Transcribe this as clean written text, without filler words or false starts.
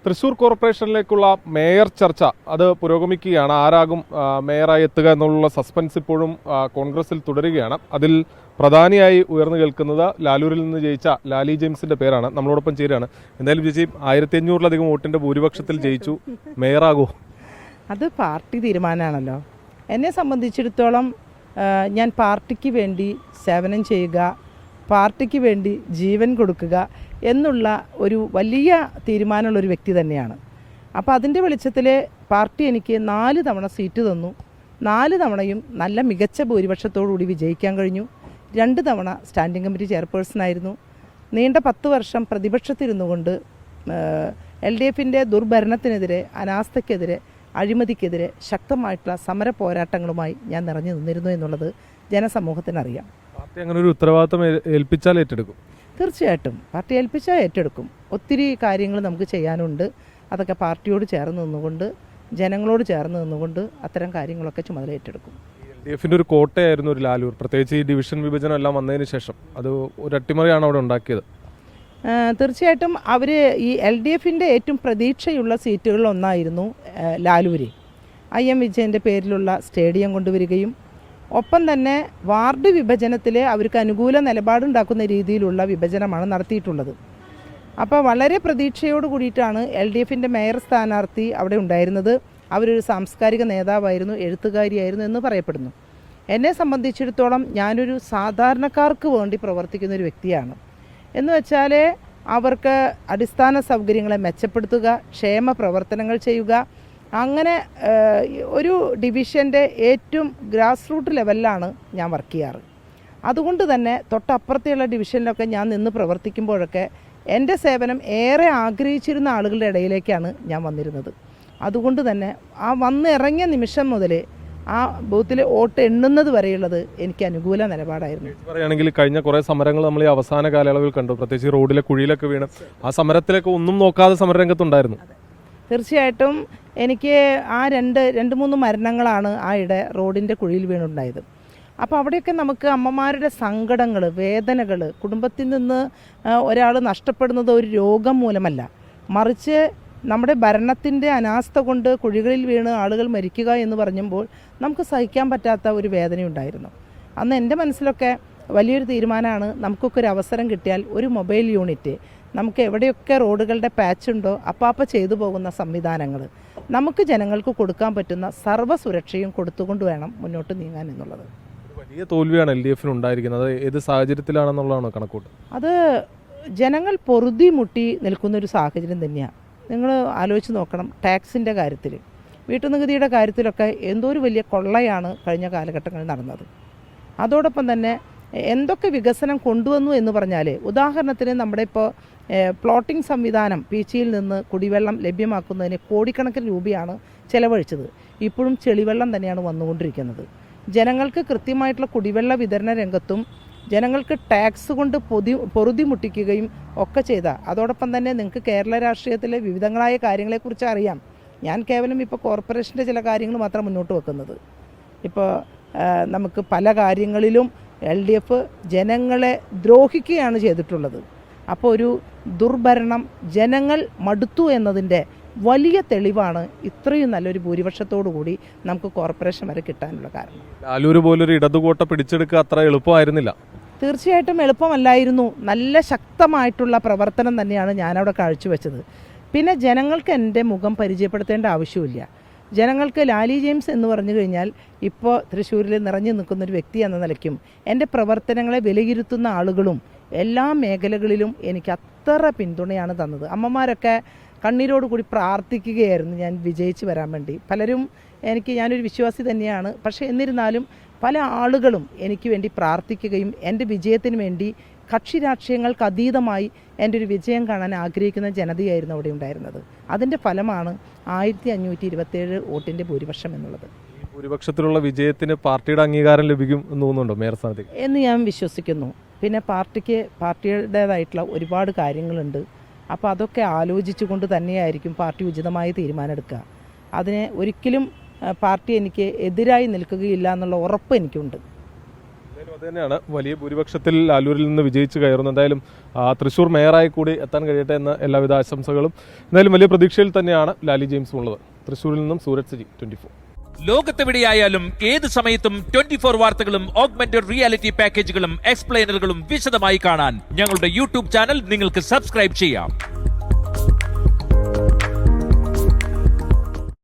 Thrissur കോർപ്പറേഷനിലേക്കുള്ള mayor ചർച്ച അത് പുരോഗമിക്കുകയാണ്. ആരാകും മേയറായി എത്തുക എന്നുള്ള സസ്പെൻസ് ഇപ്പോഴും കോൺഗ്രസിൽ തുടരുകയാണ്. അതിൽ പ്രധാനിയായി ഉയർന്നു കേൾക്കുന്നത് ലാലൂരിൽ നിന്ന് ജയിച്ച ലാലി ജെയിംസിന്റെ പേരാണ്. നമ്മളോടൊപ്പം ചേരുകയാണ്. എന്തായാലും ചേച്ചി 1500-ലധികം വോട്ടിന്റെ ഭൂരിപക്ഷത്തിൽ ജയിച്ചു. മേയറാകോ? അത് പാർട്ടി തീരുമാനമാണല്ലോ. എന്നെ സംബന്ധിച്ചിടത്തോളം ഞാൻ പാർട്ടിക്ക് വേണ്ടി സേവനം ചെയ്യുക, പാർട്ടിക്ക് വേണ്ടി ജീവൻ കൊടുക്കുക എന്നുള്ള ഒരു വലിയ തീരുമാനമുള്ളൊരു വ്യക്തി തന്നെയാണ്. അപ്പോൾ അതിൻ്റെ വെളിച്ചത്തിൽ പാർട്ടി എനിക്ക് 4 തവണ സീറ്റ് തന്നു. 4 തവണയും നല്ല മികച്ച ഭൂരിപക്ഷത്തോടുകൂടി വിജയിക്കാൻ കഴിഞ്ഞു. 2 തവണ സ്റ്റാൻഡിംഗ് കമ്മിറ്റി ചെയർപേഴ്സണായിരുന്നു. നീണ്ട 10 വർഷം പ്രതിപക്ഷത്തിരുന്നു കൊണ്ട് LDFിൻ്റെ ദുർഭരണത്തിനെതിരെ, അനാസ്ഥയ്ക്കെതിരെ, അഴിമതിക്കെതിരെ ശക്തമായിട്ടുള്ള സമര പോരാട്ടങ്ങളുമായി ഞാൻ നിറഞ്ഞു നിന്നിരുന്നു എന്നുള്ളത് ജനസമൂഹത്തിനറിയാം. പാർട്ടി അങ്ങനെ ഒരു ഉത്തരവാദിത്തം ഏൽപ്പിച്ചാൽ ഏറ്റെടുക്കും. തീർച്ചയായിട്ടും പാർട്ടി ഏൽപ്പിച്ചാൽ ഏറ്റെടുക്കും. ഒത്തിരി കാര്യങ്ങൾ നമുക്ക് ചെയ്യാനുണ്ട്. അതൊക്കെ പാർട്ടിയോട് ചേർന്ന് നിന്നുകൊണ്ട്, ജനങ്ങളോട് ചേർന്ന് നിന്നുകൊണ്ട് അത്തരം കാര്യങ്ങളൊക്കെ ചുമതല ഏറ്റെടുക്കും. LDFിൻ്റെ ഒരു കോട്ടയായിരുന്നു ഒരു ലാലൂർ, പ്രത്യേകിച്ച് ഈ ഡിവിഷൻ വിഭജനം എല്ലാം വന്നതിന് ശേഷം. അത് ഒരു അട്ടിമറിയാണ് അവിടെ ഉണ്ടാക്കിയത്. തീർച്ചയായിട്ടും അവർ ഈ LDFിൻ്റെ ഏറ്റവും പ്രതീക്ഷയുള്ള സീറ്റുകളിലൊന്നായിരുന്നു ലാലൂര്. IM വിജയൻ്റെ പേരിലുള്ള സ്റ്റേഡിയം കൊണ്ടുവരികയും ഒപ്പം തന്നെ വാർഡ് വിഭജനത്തിൽ അവർക്ക് അനുകൂല നിലപാടുണ്ടാക്കുന്ന രീതിയിലുള്ള വിഭജനമാണ് നടത്തിയിട്ടുള്ളത്. അപ്പോൾ വളരെ പ്രതീക്ഷയോട് കൂടിയിട്ടാണ് LDFിൻ്റെ മേയർ സ്ഥാനാർത്ഥി അവിടെ ഉണ്ടായിരുന്നത്. അവരൊരു സാംസ്കാരിക നേതാവായിരുന്നു, എഴുത്തുകാരിയായിരുന്നു എന്ന് പറയപ്പെടുന്നു. എന്നെ സംബന്ധിച്ചിടത്തോളം ഞാനൊരു സാധാരണക്കാർക്ക് വേണ്ടി പ്രവർത്തിക്കുന്ന ഒരു വ്യക്തിയാണ്. എന്ന് വെച്ചാൽ അവർക്ക് അടിസ്ഥാന സൗകര്യങ്ങളെ മെച്ചപ്പെടുത്തുക, ക്ഷേമ പ്രവർത്തനങ്ങൾ ചെയ്യുക, അങ്ങനെ ഒരു ഡിവിഷൻ്റെ ഏറ്റവും ഗ്രാസ് റൂട്ട് ലെവലിലാണ് ഞാൻ വർക്ക് ചെയ്യാറ്. അതുകൊണ്ട് തന്നെ തൊട്ടപ്പുറത്തെയുള്ള ഡിവിഷനിലൊക്കെ ഞാൻ നിന്ന് പ്രവർത്തിക്കുമ്പോഴൊക്കെ എൻ്റെ സേവനം ഏറെ ആഗ്രഹിച്ചിരുന്ന ആളുകളുടെ ഇടയിലേക്കാണ് ഞാൻ വന്നിരുന്നത്. അതുകൊണ്ട് തന്നെ ആ വന്നിറങ്ങിയ നിമിഷം മുതൽ ആ ബൂത്തിൽ വോട്ട് എണ്ണുന്നത് വരെയുള്ളത് എനിക്ക് അനുകൂല നിലപാടായിരുന്നു. പറയുകയാണെങ്കിൽ കഴിഞ്ഞ കുറേ സമരങ്ങൾ നമ്മൾ ഈ അവസാന കാലയളവിൽ കണ്ടു, പ്രത്യേകിച്ച് റോഡിലെ കുഴിയിലൊക്കെ വീണ് ആ സമരത്തിലൊക്കെ ഒന്നും നോക്കാതെ സമരരംഗത്തുണ്ടായിരുന്നു. തീർച്ചയായിട്ടും എനിക്ക് ആ 2-3 മരണങ്ങളാണ് ആ റോഡിൻ്റെ കുഴിയിൽ വീണുണ്ടായത്. അപ്പോൾ അവിടെയൊക്കെ നമുക്ക് അമ്മമാരുടെ സങ്കടങ്ങൾ, വേദനകൾ, കുടുംബത്തിൽ നിന്ന് ഒരാൾ നഷ്ടപ്പെടുന്നത് ഒരു രോഗം മൂലമല്ല, മറിച്ച് നമ്മുടെ ഭരണത്തിൻ്റെ അനാസ്ഥ കൊണ്ട് കുഴികളിൽ വീണ് ആളുകൾ മരിക്കുക എന്ന് പറഞ്ഞപ്പോൾ നമുക്ക് സഹിക്കാൻ പറ്റാത്ത ഒരു വേദനയുണ്ടായിരുന്നു. അന്ന് എൻ്റെ മനസ്സിലൊക്കെ വലിയൊരു തീരുമാനമാണ്, നമുക്കൊക്കെ ഒരു അവസരം കിട്ടിയാൽ ഒരു മൊബൈൽ യൂണിറ്റ്, നമുക്ക് എവിടെയൊക്കെ റോഡുകളുടെ പാച്ചുണ്ടോ അപ്പോൾ ചെയ്തു പോകുന്ന സംവിധാനങ്ങൾ നമുക്ക് ജനങ്ങൾക്ക് കൊടുക്കാൻ പറ്റുന്ന സർവ്വ സുരക്ഷയും കൊടുത്തുകൊണ്ട് വേണം മുന്നോട്ട് നീങ്ങാൻ എന്നുള്ളത്. വലിയ തോൽവിയാണ് LDFിന് ഉണ്ടായിരിക്കുന്നത്. ഏത് സാഹചര്യത്തിലാണെന്നുള്ളതാണോ കണക്കൂട്ട്? അത് ജനങ്ങൾ പൊറുതി മുട്ടി നിൽക്കുന്നൊരു സാഹചര്യം തന്നെയാണ്. നിങ്ങൾ ആലോചിച്ച് നോക്കണം. ടാക്സിൻ്റെ കാര്യത്തിൽ, വീട്ടുനികുതിയുടെ കാര്യത്തിലൊക്കെ എന്തോ ഒരു വലിയ കൊള്ളയാണ് കഴിഞ്ഞ കാലഘട്ടങ്ങളിൽ നടന്നത്. അതോടൊപ്പം തന്നെ എന്തൊക്കെ വികസനം കൊണ്ടുവന്നു എന്ന് പറഞ്ഞാൽ, ഉദാഹരണത്തിന് നമ്മുടെ ഇപ്പോൾ പ്ലോട്ടിംഗ് സംവിധാനം പീച്ചിയിൽ നിന്ന് കുടിവെള്ളം ലഭ്യമാക്കുന്നതിന് കോടിക്കണക്കിന് രൂപയാണ് ചെലവഴിച്ചത്. ഇപ്പോഴും ചെളിവെള്ളം തന്നെയാണ് വന്നുകൊണ്ടിരിക്കുന്നത്. ജനങ്ങൾക്ക് കൃത്യമായിട്ടുള്ള കുടിവെള്ള വിതരണ രംഗത്തും ജനങ്ങൾക്ക് ടാക്സ് കൊണ്ട് പൊറുതി മുട്ടിക്കുകയും ഒക്കെ ചെയ്ത, അതോടൊപ്പം തന്നെ നിങ്ങൾക്ക് കേരള രാഷ്ട്രീയത്തിലെ വിവിധങ്ങളായ കാര്യങ്ങളെക്കുറിച്ച് അറിയാം. ഞാൻ കേവലം ഇപ്പോൾ കോർപ്പറേഷൻ്റെ ചില കാര്യങ്ങൾ മാത്രം മുന്നോട്ട് വെക്കുന്നത്. ഇപ്പോൾ നമുക്ക് പല കാര്യങ്ങളിലും LDF ജനങ്ങളെ ദ്രോഹിക്കുകയാണ് ചെയ്തിട്ടുള്ളത്. അപ്പോൾ ഒരു ദുർഭരണം ജനങ്ങൾ മടുത്തു എന്നതിൻ്റെ വലിയ തെളിവാണ് ഇത്രയും നല്ലൊരു ഭൂരിപക്ഷത്തോടു കൂടി നമുക്ക് കോർപ്പറേഷൻ വരെ കിട്ടാനുള്ള കാരണം. ലാലൂർ പോലൊരു ഇടതുകോട്ട പിടിച്ചെടുക്കുക അത്ര എളുപ്പമായിരുന്നില്ല. തീർച്ചയായിട്ടും എളുപ്പമല്ലായിരുന്നു. നല്ല ശക്തമായിട്ടുള്ള പ്രവർത്തനം തന്നെയാണ് ഞാനവിടെ കാഴ്ചവെച്ചത്. പിന്നെ ജനങ്ങൾക്ക് എൻ്റെ മുഖം പരിചയപ്പെടുത്തേണ്ട ആവശ്യമില്ല. ജനങ്ങൾക്ക് ലാലി ജെയിംസ് എന്ന് പറഞ്ഞു കഴിഞ്ഞാൽ ഇപ്പോൾ തൃശ്ശൂരിൽ നിറഞ്ഞു നിൽക്കുന്നൊരു വ്യക്തി എന്ന നിലയ്ക്കും എൻ്റെ പ്രവർത്തനങ്ങളെ വിലയിരുത്തുന്ന ആളുകളും എല്ലാ മേഖലകളിലും എനിക്ക് അത്ര പിന്തുണയാണ് തന്നത്. അമ്മമാരൊക്കെ കണ്ണീരോട് കൂടി പ്രാർത്ഥിക്കുകയായിരുന്നു ഞാൻ വിജയിച്ച് വരാൻ വേണ്ടി. പലരും ഞാനൊരു വിശ്വാസി തന്നെയാണ്, പക്ഷേ എന്നിരുന്നാലും പല ആളുകളും എനിക്ക് വേണ്ടി പ്രാർത്ഥിക്കുകയും എൻ്റെ വിജയത്തിന് വേണ്ടി കക്ഷി രാഷ്ട്രീയങ്ങൾക്ക് അതീതമായി എൻ്റെ ഒരു വിജയം കാണാൻ ആഗ്രഹിക്കുന്ന ജനതയായിരുന്നു അവിടെ ഉണ്ടായിരുന്നത്. അതിൻ്റെ ഫലമാണ് 1527 വോട്ടിൻ്റെ ഭൂരിപക്ഷം എന്നുള്ളത്. ഭൂരിപക്ഷത്തിലുള്ള വിജയത്തിന് പാർട്ടിയുടെ അംഗീകാരം ലഭിക്കും എന്ന് തോന്നുന്നുണ്ടോ മേയർ സ്ഥാനത്തേക്ക്? എന്ന് ഞാൻ വിശ്വസിക്കുന്നു. പിന്നെ പാർട്ടിയുടേതായിട്ടുള്ള ഒരുപാട് കാര്യങ്ങളുണ്ട്. അപ്പോൾ അതൊക്കെ ആലോചിച്ചുകൊണ്ട് തന്നെയായിരിക്കും പാർട്ടി ഉചിതമായ തീരുമാനമെടുക്കുക. അതിനെ ഒരിക്കലും പാർട്ടി എനിക്ക് എതിരായി നിൽക്കുകയില്ല എന്നുള്ള ഉറപ്പ് എനിക്കുണ്ട്. അത് തന്നെയാണ് വലിയ ഭൂരിപക്ഷത്തിൽ ലാലൂരിൽ നിന്ന് വിജയിച്ച് കയറുന്നു. എന്തായാലും തൃശ്ശൂർ മേയറായി കൂടി എത്താൻ കഴിയട്ടെ എന്ന് എല്ലാവിധ ആശംസകളും. എന്തായാലും വലിയ പ്രതീക്ഷയിൽ തന്നെയാണ് ലാലി ജെയിംസ് ഉള്ളത്. തൃശ്ശൂരിൽ നിന്നും സൂരജ് സജി, 24. ലോകത്തെവിടെയായാലും ഏത് സമയത്തും 24 വാർത്തകളും ഓഗ്മെന്റഡ് റിയാലിറ്റി പാക്കേജുകളും എക്സ്പ്ലെയിനറുകളും വിശദമായി കാണാൻ ഞങ്ങളുടെ യൂട്യൂബ് ചാനൽ നിങ്ങൾക്ക് സബ്സ്ക്രൈബ് ചെയ്യാം.